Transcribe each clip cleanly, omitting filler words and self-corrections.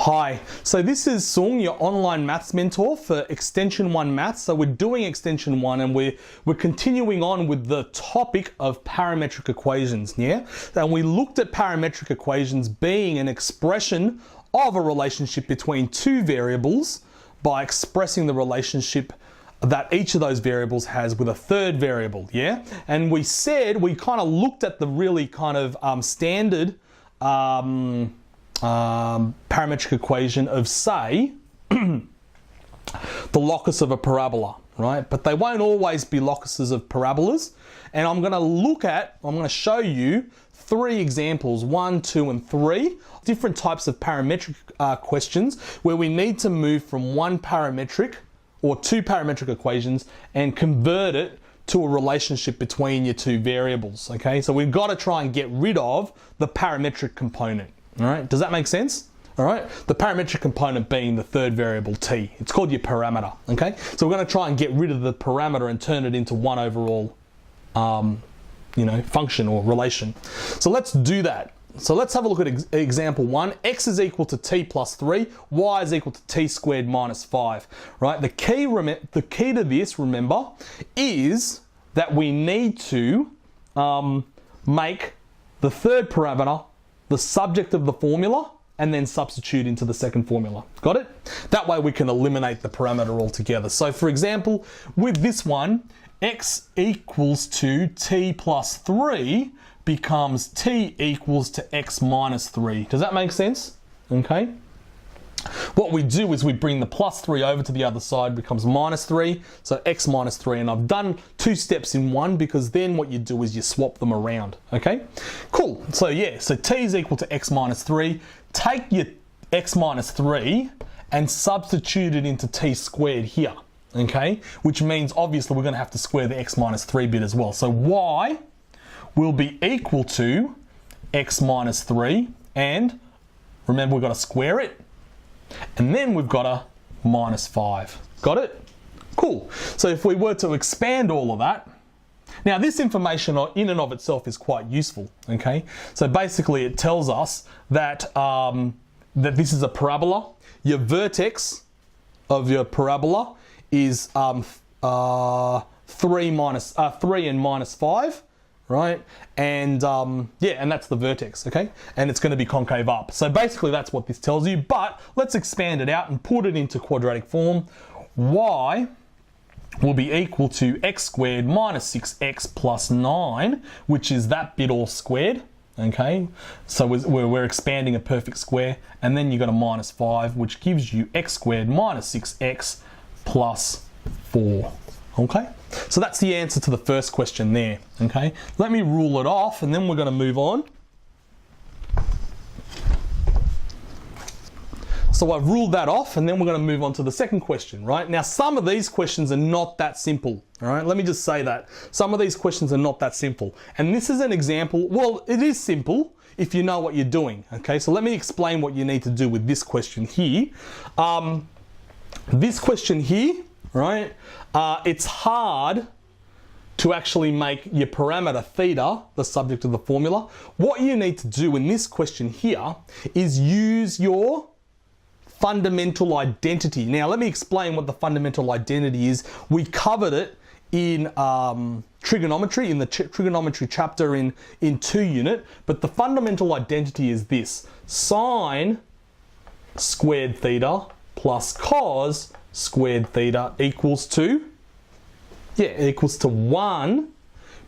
Hi, so this is Sung, your online maths mentor for Extension 1 Maths. So we're doing Extension 1 and we're continuing on with the topic of parametric equations, yeah? And we looked at parametric equations being an expression of a relationship between two variables by expressing the relationship that each of those variables has with a third variable, yeah? And we said, we kind of looked at the really kind of standard parametric equation of, say, the locus of a parabola, right? But they won't always be locuses of parabolas. And I'm going to show you three examples, 1, 2, and 3, different types of parametric questions where we need to move from one parametric or two parametric equations and convert it to a relationship between your two variables, okay? So we've got to try and get rid of the parametric component, all right? Does that make sense? All right, the parametric component being the third variable t. It's called your parameter, okay? So we're going to try and get rid of the parameter and turn it into one overall, function or relation. So let's do that. So let's have a look at example 1. X is equal to t plus 3, y is equal to t squared minus 5, right? The key to this, remember, is that we need to make the third parameter the subject of the formula and then substitute into the second formula. Got it? That way we can eliminate the parameter altogether. So for example, with this one, x equals to t plus 3 becomes t equals to x minus 3. Does that make sense? Okay. What we do is we bring the plus 3 over to the other side, becomes minus 3, so x minus 3. And I've done two steps in one because then what you do is you swap them around, okay? Cool, so yeah, so t is equal to x minus 3. Take your x minus 3 and substitute it into t squared here, okay? Which means obviously we're going to have to square the x minus 3 bit as well. So y will be equal to x minus 3, and remember we've got to square it, and then we've got a minus 5. Got it? Cool. So if we were to expand all of that, now this information in and of itself is quite useful, okay? So basically it tells us that, that this is a parabola. Your vertex of your parabola is 3 and minus 5. Right? And and that's the vertex, okay? And it's going to be concave up. So basically that's what this tells you, but let's expand it out and put it into quadratic form. Y will be equal to x squared minus 6x plus 9, which is that bit all squared, okay? So we're expanding a perfect square, and then you've got a minus 5, which gives you x squared minus 6x plus 4. Okay, so that's the answer to the first question there, okay? Let me rule it off and then we're going to move on. So I've ruled that off and then we're going to move on to the second question, right? Now some of these questions are not that simple, all right? Let me just say that. Some of these questions are not that simple. And this is an example, well, it is simple if you know what you're doing, okay? So let me explain what you need to do with this question here. This question here, right? It's hard to actually make your parameter theta the subject of the formula. What you need to do in this question here is use your fundamental identity. Now let me explain what the fundamental identity is. We covered it in trigonometry, in the trigonometry chapter in 2 unit, but the fundamental identity is this: sine squared theta plus cos squared theta equals to, equals to 1,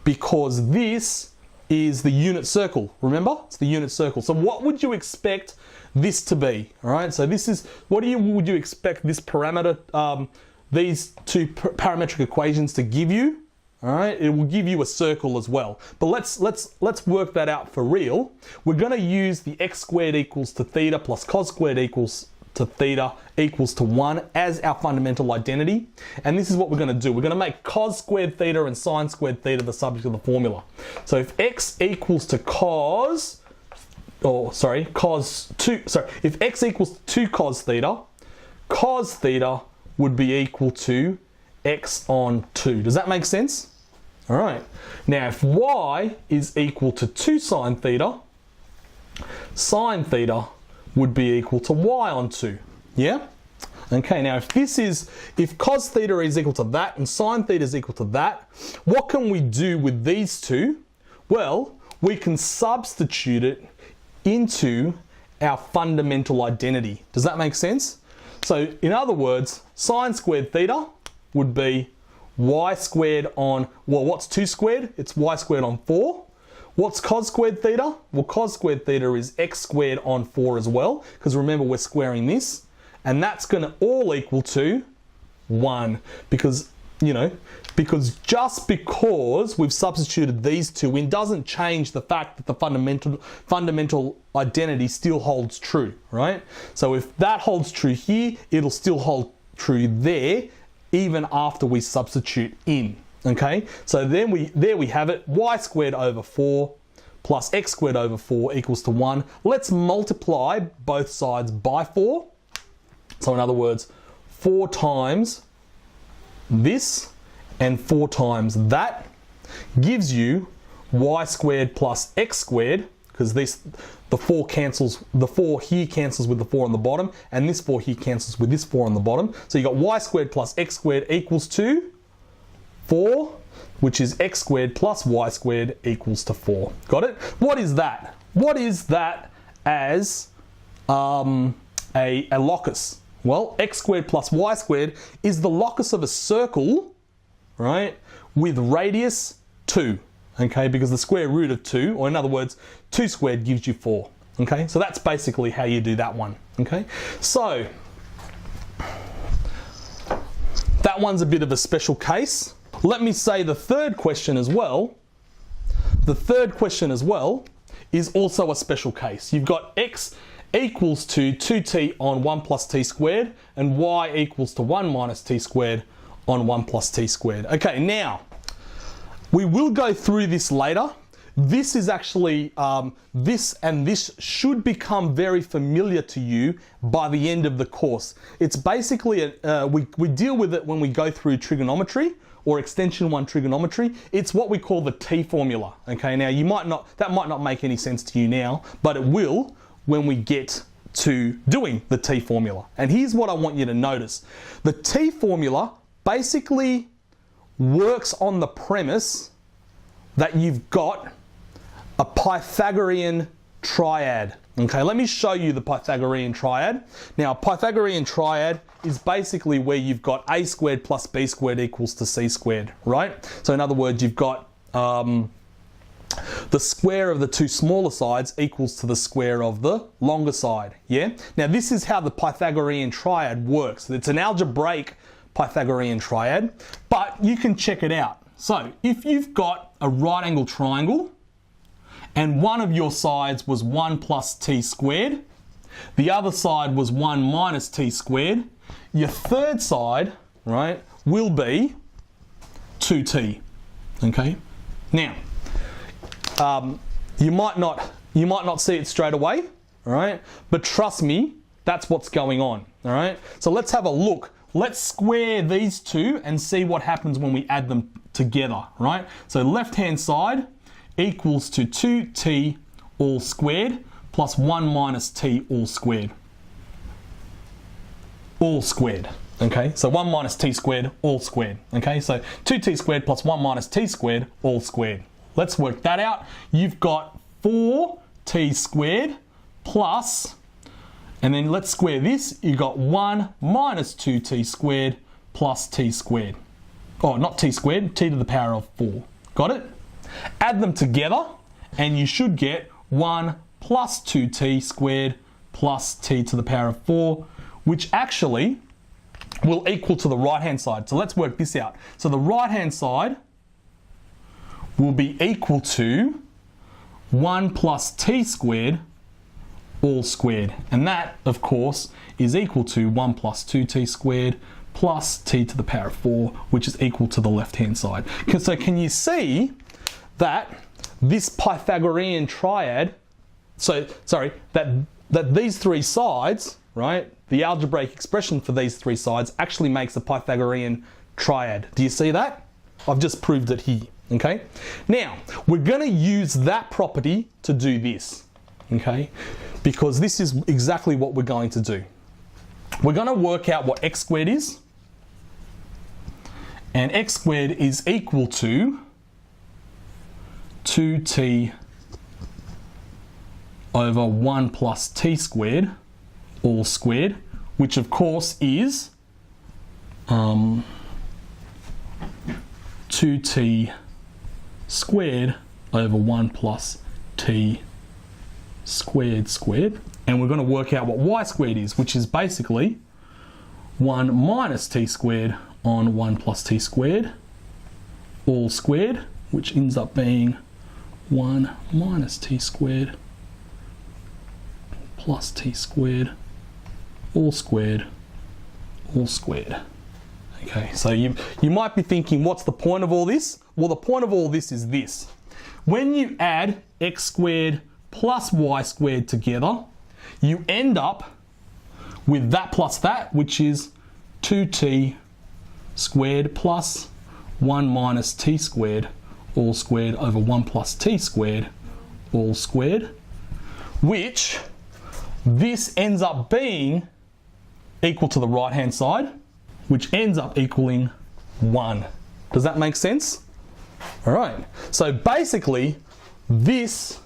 because this is the unit circle. Remember, it's the unit circle. So what would you expect this to be? All right, so this is, would you expect this parameter, these two parametric equations to give you? All right, it will give you a circle as well. But let's work that out for real. We're going to use the x squared equals to theta plus cos squared equals to theta equals to 1 as our fundamental identity. And this is what we're going to do. We're going to make cos squared theta and sine squared theta the subject of the formula. So if x equals to if x equals to 2 cos theta would be equal to x on 2. Does that make sense? All right. Now if y is equal to 2 sine theta would be equal to y on 2. Yeah? Okay, now if cos theta is equal to that and sine theta is equal to that, what can we do with these two? Well, we can substitute it into our fundamental identity. Does that make sense? So in other words, sine squared theta would be y squared on, well, what's 2 squared? It's y squared on 4. What's cos squared theta? Well, cos squared theta is x squared on 4 as well, because remember we're squaring this, and that's going to all equal to 1, because, you know, just because we've substituted these two in doesn't change the fact that the fundamental identity still holds true, right? So if that holds true here, it'll still hold true there, even after we substitute in. Okay, so then there we have it, y squared over 4 plus x squared over 4 equals to 1. Let's multiply both sides by 4. So in other words, 4 times this and 4 times that gives you y squared plus x squared, because the 4 here cancels with the 4 on the bottom, and this 4 here cancels with this 4 on the bottom. So you got y squared plus x squared equals to 4, which is x squared plus y squared equals to 4. Got it? What is that? What is that as a locus? Well, x squared plus y squared is the locus of a circle, right, with radius 2, okay, because the square root of 2, or in other words, 2 squared gives you 4, okay? So that's basically how you do that one, okay? So, that one's a bit of a special case. Let me say the third question as well. The third question as well is also a special case. You've got x equals to 2t on 1 plus t squared and y equals to 1 minus t squared on 1 plus t squared. Okay, now, we will go through this later. This is actually, this should become very familiar to you by the end of the course. It's basically, we deal with it when we go through trigonometry or extension 1 trigonometry. It's what we call the T formula. Okay, now that might not make any sense to you now, but it will when we get to doing the T formula. And here's what I want you to notice. The T formula basically works on the premise that you've got a Pythagorean triad. Okay, let me show you the Pythagorean triad. Now, Pythagorean triad is basically where you've got a squared plus b squared equals to c squared, right? So in other words, you've got the square of the two smaller sides equals to the square of the longer side, yeah? Now, this is how the Pythagorean triad works. It's an algebraic Pythagorean triad, but you can check it out. So, if you've got a right angle triangle, and one of your sides was 1 plus t squared, the other side was 1 minus t squared, your third side, right, will be 2t, okay? Now, you might not see it straight away, all right? But trust me, that's what's going on, all right? So let's have a look. Let's square these two and see what happens when we add them together, right? So left-hand side equals to 2t all squared plus 1 minus t all squared. All squared, okay? So 1 minus t squared all squared, okay? So 2t squared plus 1 minus t squared all squared. Let's work that out. You've got 4t squared plus, and then let's square this. You've got 1 minus 2t squared plus t squared. Oh, not t squared, t to the power of 4. Got it? Add them together and you should get 1 plus 2t squared plus t to the power of 4, which actually will equal to the right-hand side. So let's work this out. So the right-hand side will be equal to 1 plus t squared all squared. And that, of course, is equal to 1 plus 2t squared plus t to the power of 4, which is equal to the left-hand side. So can you see that this Pythagorean triad, that these three sides, right, the algebraic expression for these three sides actually makes a Pythagorean triad. Do you see that? I've just proved it here, okay? Now, we're going to use that property to do this, okay? because this is exactly what we're going to do. We're going to work out what x squared is, and x squared is equal to 2t over 1 plus t squared, all squared, which of course is 2t squared over 1 plus t squared squared. And we're going to work out what y squared is, which is basically 1 minus t squared on 1 plus t squared, all squared, which ends up being 1 minus t squared plus t squared, all squared, all squared. Okay, so you might be thinking, what's the point of all this? Well, the point of all this is this. When you add x squared plus y squared together, you end up with that plus that, which is 2t squared plus 1 minus t squared, all squared, over 1 plus t squared, all squared, which this ends up being equal to the right hand side, which ends up equaling 1. Does that make sense? All right, so basically this,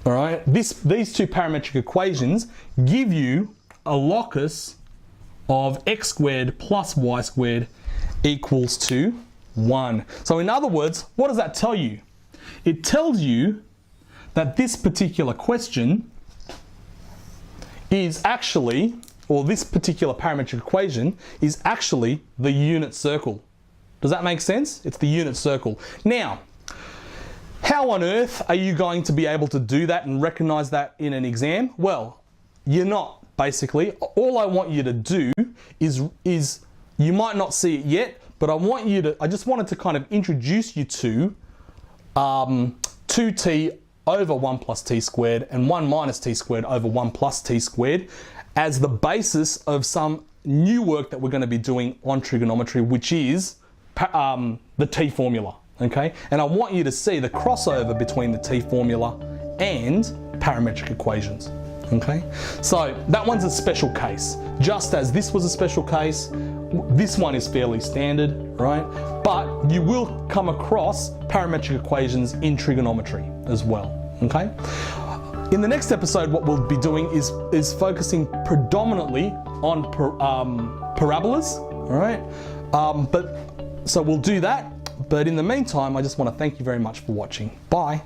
all right, these two parametric equations give you a locus of x squared plus y squared equals to 1. So in other words, what does that tell you? It tells you that this particular question is actually, or this particular parametric equation is actually the unit circle. Does that make sense? It's the unit circle. Now, how on earth are you going to be able to do that and recognize that in an exam? Well, you're not, basically. All I want you to do is you might not see it yet, but I just wanted to kind of introduce you to 2t over 1 plus t squared and 1 minus t squared over 1 plus t squared as the basis of some new work that we're going to be doing on trigonometry, which is the t formula, okay? And I want you to see the crossover between the t formula and parametric equations, okay? So that one's a special case. Just as this was a special case, this one is fairly standard, right? But you will come across parametric equations in trigonometry as well, okay? In the next episode, what we'll be doing is focusing predominantly on parabolas, all right? So we'll do that, but in the meantime, I just want to thank you very much for watching. Bye.